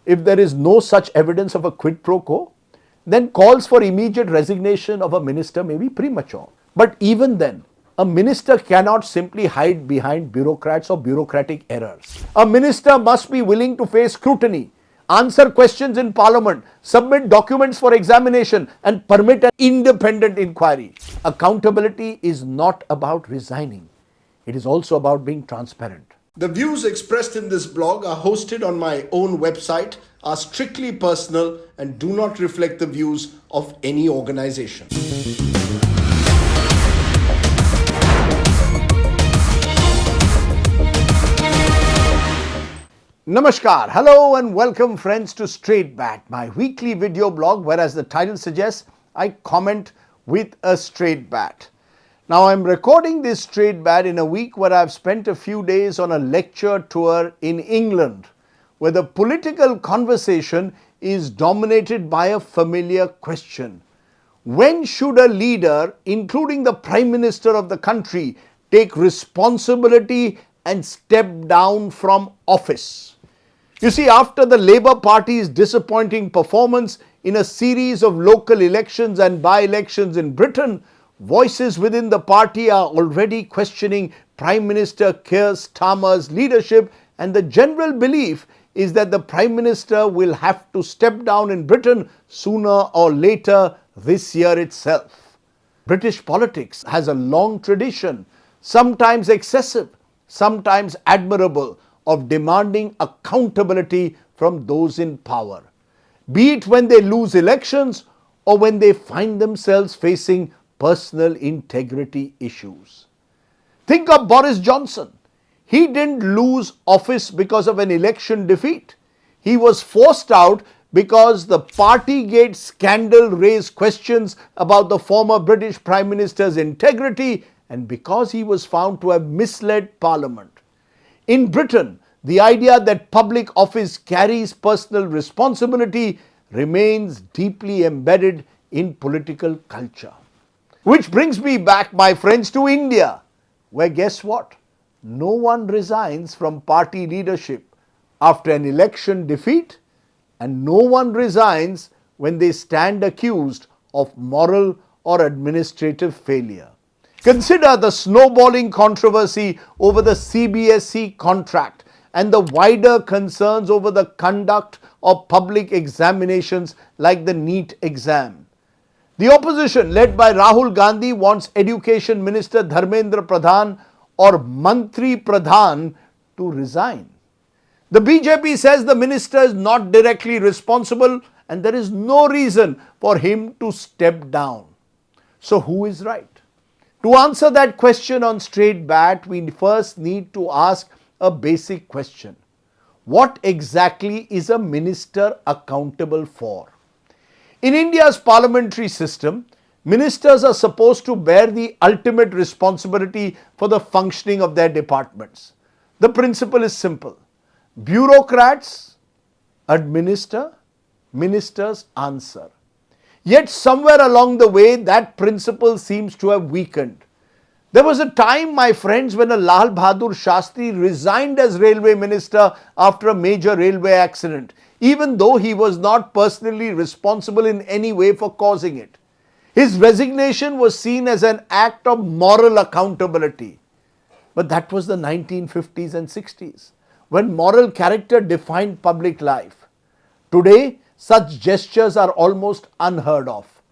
if there is no such evidence of a quid pro quo, then calls for immediate resignation of a minister may be premature. But even then, a minister cannot simply hide behind bureaucrats or bureaucratic errors. A minister must be willing to face scrutiny, answer questions in parliament, submit documents for examination, and permit an independent inquiry. Accountability is not about resigning. It is also about being transparent. The views expressed in this blog are hosted on my own website, are strictly personal, and do not reflect the views of any organization. Namaskar, hello and welcome friends to Straight Bat, my weekly video blog where, as the title suggests, I comment with a straight bat. Now I'm recording this Straight Bat in a week where I've spent a few days on a lecture tour in England, where the political conversation is dominated by a familiar question. When should a leader, including the Prime Minister of the country, take responsibility and step down from office? You see, after the Labour Party's disappointing performance in a series of local elections and by-elections in Britain, voices within the party are already questioning Prime Minister Keir Starmer's leadership, and the general belief is that the Prime Minister will have to step down in Britain sooner or later this year itself. British politics has a long tradition, sometimes excessive, sometimes admirable, of demanding accountability from those in power, be it when they lose elections or when they find themselves facing personal integrity issues. Think of Boris Johnson. He didn't lose office because of an election defeat. He was forced out because the Partygate scandal raised questions about the former British Prime Minister's integrity and because he was found to have misled Parliament. In Britain, the idea that public office carries personal responsibility remains deeply embedded in political culture. Which brings me back, my friends, to India, where guess what? No one resigns from party leadership after an election defeat, and no one resigns when they stand accused of moral or administrative failure. Consider the snowballing controversy over the CBSE contract and the wider concerns over the conduct of public examinations like the NEET exam. The opposition, led by Rahul Gandhi, wants Education Minister Dharmendra Pradhan or Mantri Pradhan to resign. The BJP says the minister is not directly responsible and there is no reason for him to step down. So who is right? To answer that question on Straight Bat, we first need to ask a basic question. What exactly is a minister accountable for? In India's parliamentary system, ministers are supposed to bear the ultimate responsibility for the functioning of their departments. The principle is simple. Bureaucrats administer, ministers answer. Yet somewhere along the way, that principle seems to have weakened. There was a time, my friends, when a Lal Bahadur Shastri resigned as railway minister after a major railway accident, even though he was not personally responsible in any way for causing it. His resignation was seen as an act of moral accountability. But that was the 1950s and 60s, when moral character defined public life. Today, such gestures are almost unheard of.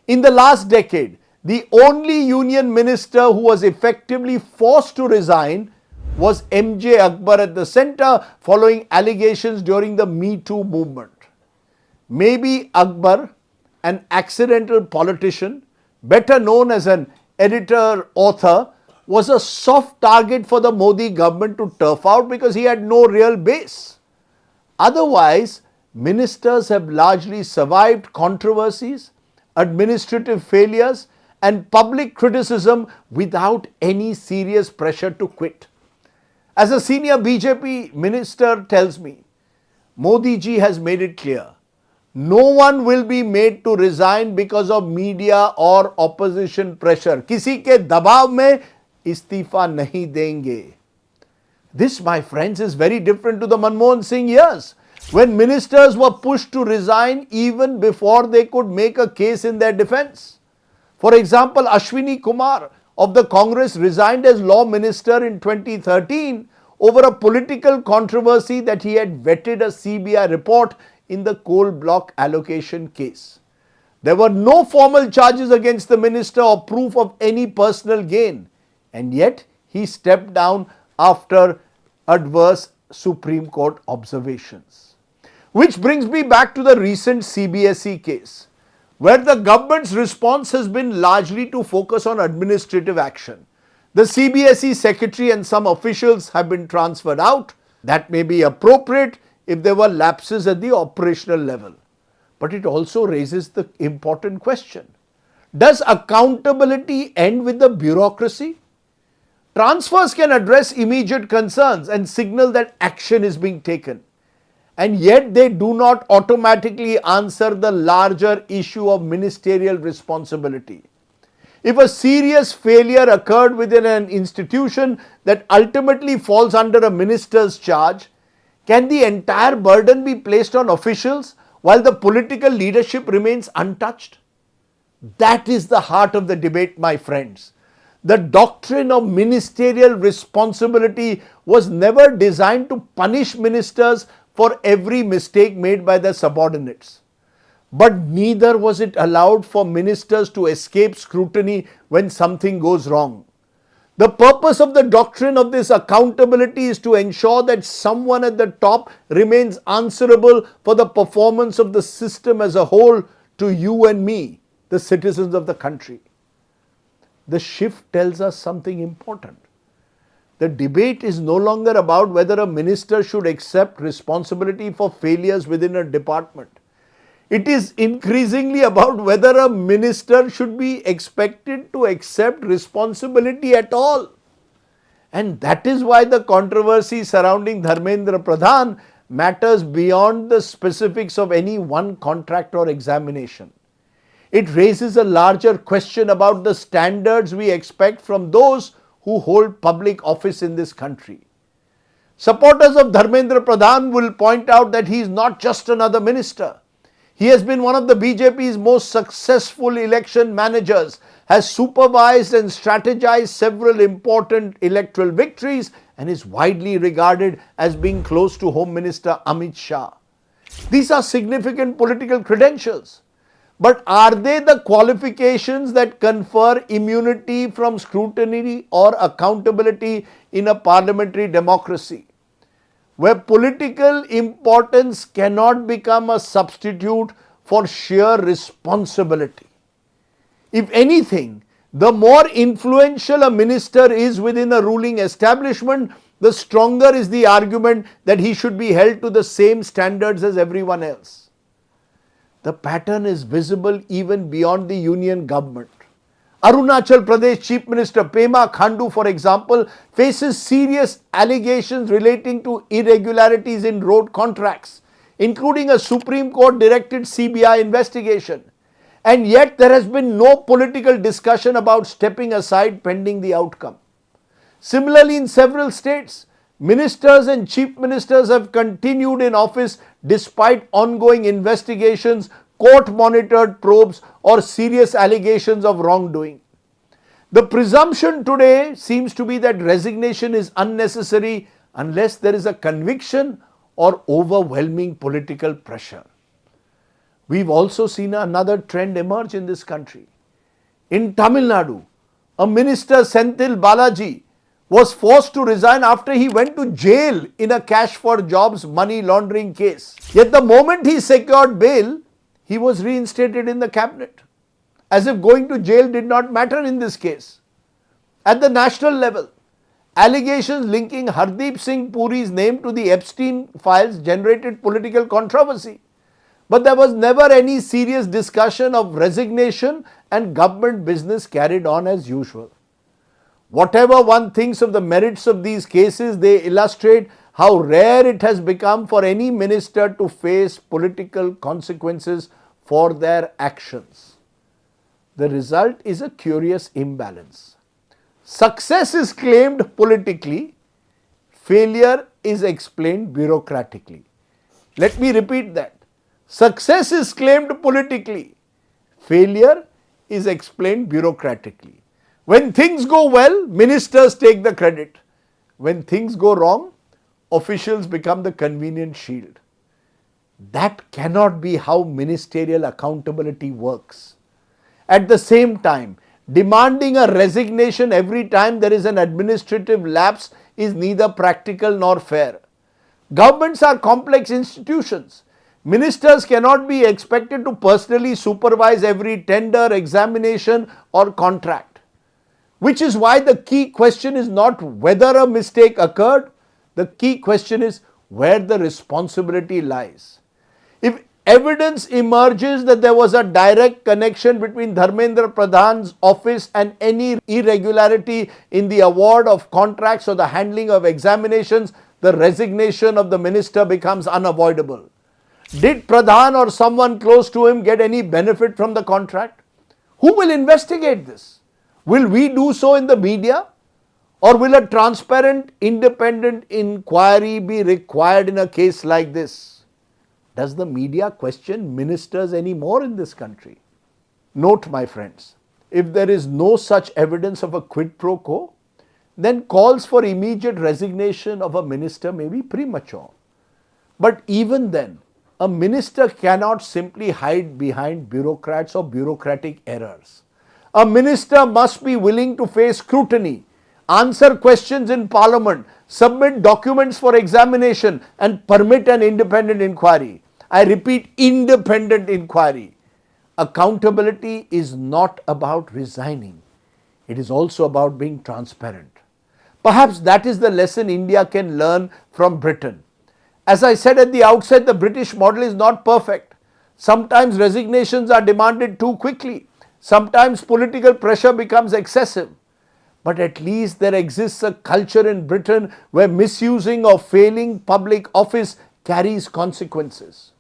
In the last decade, the only union minister who was effectively forced to resign was MJ Akbar at the centre following allegations during the Me Too movement. Maybe Akbar, an accidental politician, better known as an editor-author, was a soft target for the Modi government to turf out because he had no real base. Otherwise, ministers have largely survived controversies, administrative failures, and public criticism without any serious pressure to quit. As a senior BJP minister tells me, Modi ji has made it clear, no one will be made to resign because of media or opposition pressure. किसी के दबाव में इस्तीफा नहीं देंगे. This, my friends, is very different to the Manmohan Singh years, when ministers were pushed to resign even before they could make a case in their defense. For example, Ashwini Kumar of the Congress resigned as law minister in 2013 over a political controversy that he had vetted a CBI report in the coal block allocation case. There were no formal charges against the minister or proof of any personal gain, and yet he stepped down after adverse Supreme Court observations. Which brings me back to the recent CBSE case, where the government's response has been largely to focus on administrative action. The CBSE secretary and some officials have been transferred out. That may be appropriate if there were lapses at the operational level. But it also raises the important question: does accountability end with the bureaucracy? Transfers can address immediate concerns and signal that action is being taken, and yet they do not automatically answer the larger issue of ministerial responsibility. If a serious failure occurred within an institution that ultimately falls under a minister's charge, can the entire burden be placed on officials while the political leadership remains untouched? That is the heart of the debate, my friends. The doctrine of ministerial responsibility was never designed to punish ministers for every mistake made by their subordinates. But neither was it allowed for ministers to escape scrutiny when something goes wrong. The purpose of the doctrine of this accountability is to ensure that someone at the top remains answerable for the performance of the system as a whole to you and me, the citizens of the country. The shift tells us something important. The debate is no longer about whether a minister should accept responsibility for failures within a department. It is increasingly about whether a minister should be expected to accept responsibility at all. And that is why the controversy surrounding Dharmendra Pradhan matters beyond the specifics of any one contract or examination. It raises a larger question about the standards we expect from those who hold public office in this country. Supporters of Dharmendra Pradhan will point out that he is not just another minister. He has been one of the BJP's most successful election managers, has supervised and strategized several important electoral victories, and is widely regarded as being close to Home Minister Amit Shah. These are significant political credentials. But are they the qualifications that confer immunity from scrutiny or accountability in a parliamentary democracy, where political importance cannot become a substitute for sheer responsibility? If anything, the more influential a minister is within a ruling establishment, the stronger is the argument that he should be held to the same standards as everyone else. The pattern is visible even beyond the union government. Arunachal Pradesh Chief Minister Pema Khandu, for example, faces serious allegations relating to irregularities in road contracts, including a Supreme Court directed CBI investigation. And yet there has been no political discussion about stepping aside pending the outcome. Similarly, in several states, ministers and chief ministers have continued in office despite ongoing investigations, court-monitored probes, or serious allegations of wrongdoing. The presumption today seems to be that resignation is unnecessary unless there is a conviction or overwhelming political pressure. We've also seen another trend emerge in this country. In Tamil Nadu, a minister, Senthil Balaji, was forced to resign after he went to jail in a cash for jobs money laundering case. Yet the moment he secured bail, he was reinstated in the cabinet, as if going to jail did not matter in this case. At the national level, allegations linking Hardeep Singh Puri's name to the Epstein files generated political controversy. But there was never any serious discussion of resignation, and government business carried on as usual. Whatever one thinks of the merits of these cases, they illustrate how rare it has become for any minister to face political consequences for their actions. The result is a curious imbalance. Success is claimed politically, failure is explained bureaucratically. Let me repeat that. Success is claimed politically. Failure is explained bureaucratically. When things go well, ministers take the credit. When things go wrong, officials become the convenient shield. That cannot be how ministerial accountability works. At the same time, demanding a resignation every time there is an administrative lapse is neither practical nor fair. Governments are complex institutions. Ministers cannot be expected to personally supervise every tender, examination or contract. Which is why the key question is not whether a mistake occurred, the key question is where the responsibility lies. If evidence emerges that there was a direct connection between Dharmendra Pradhan's office and any irregularity in the award of contracts or the handling of examinations, the resignation of the minister becomes unavoidable. Did Pradhan or someone close to him get any benefit from the contract? Who will investigate this? Will we do so in the media? Or will a transparent, independent inquiry be required in a case like this? Does the media question ministers anymore in this country? Note, my friends, if there is no such evidence of a quid pro quo, then calls for immediate resignation of a minister may be premature. But even then, a minister cannot simply hide behind bureaucrats or bureaucratic errors. A minister must be willing to face scrutiny, answer questions in parliament, submit documents for examination and permit an independent inquiry. I repeat, independent inquiry. Accountability is not about resigning. It is also about being transparent. Perhaps that is the lesson India can learn from Britain. As I said at the outset, the British model is not perfect. Sometimes resignations are demanded too quickly. Sometimes political pressure becomes excessive. But at least there exists a culture in Britain where misusing or failing public office carries consequences.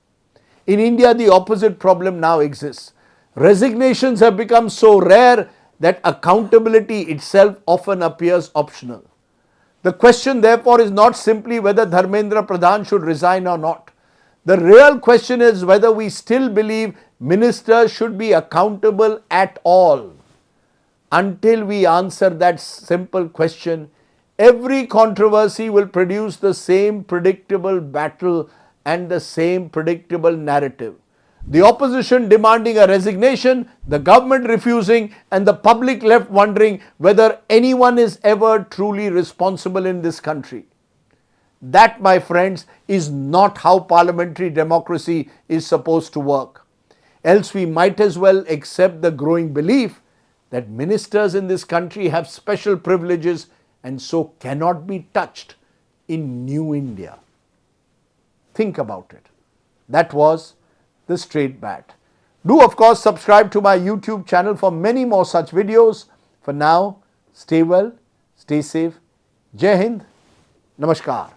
In India, the opposite problem now exists. Resignations have become so rare that accountability itself often appears optional. The question therefore is not simply whether Dharmendra Pradhan should resign or not. The real question is whether we still believe ministers should be accountable at all. Until we answer that simple question, every controversy will produce the same predictable battle and the same predictable narrative. The opposition demanding a resignation, the government refusing, and the public left wondering whether anyone is ever truly responsible in this country. That, my friends, is not how parliamentary democracy is supposed to work. Else we might as well accept the growing belief that ministers in this country have special privileges and so cannot be touched in New India. Think about it. That was the Straight Bat. Do of course subscribe to my YouTube channel for many more such videos. For now, stay well, stay safe. Jai Hind, Namaskar.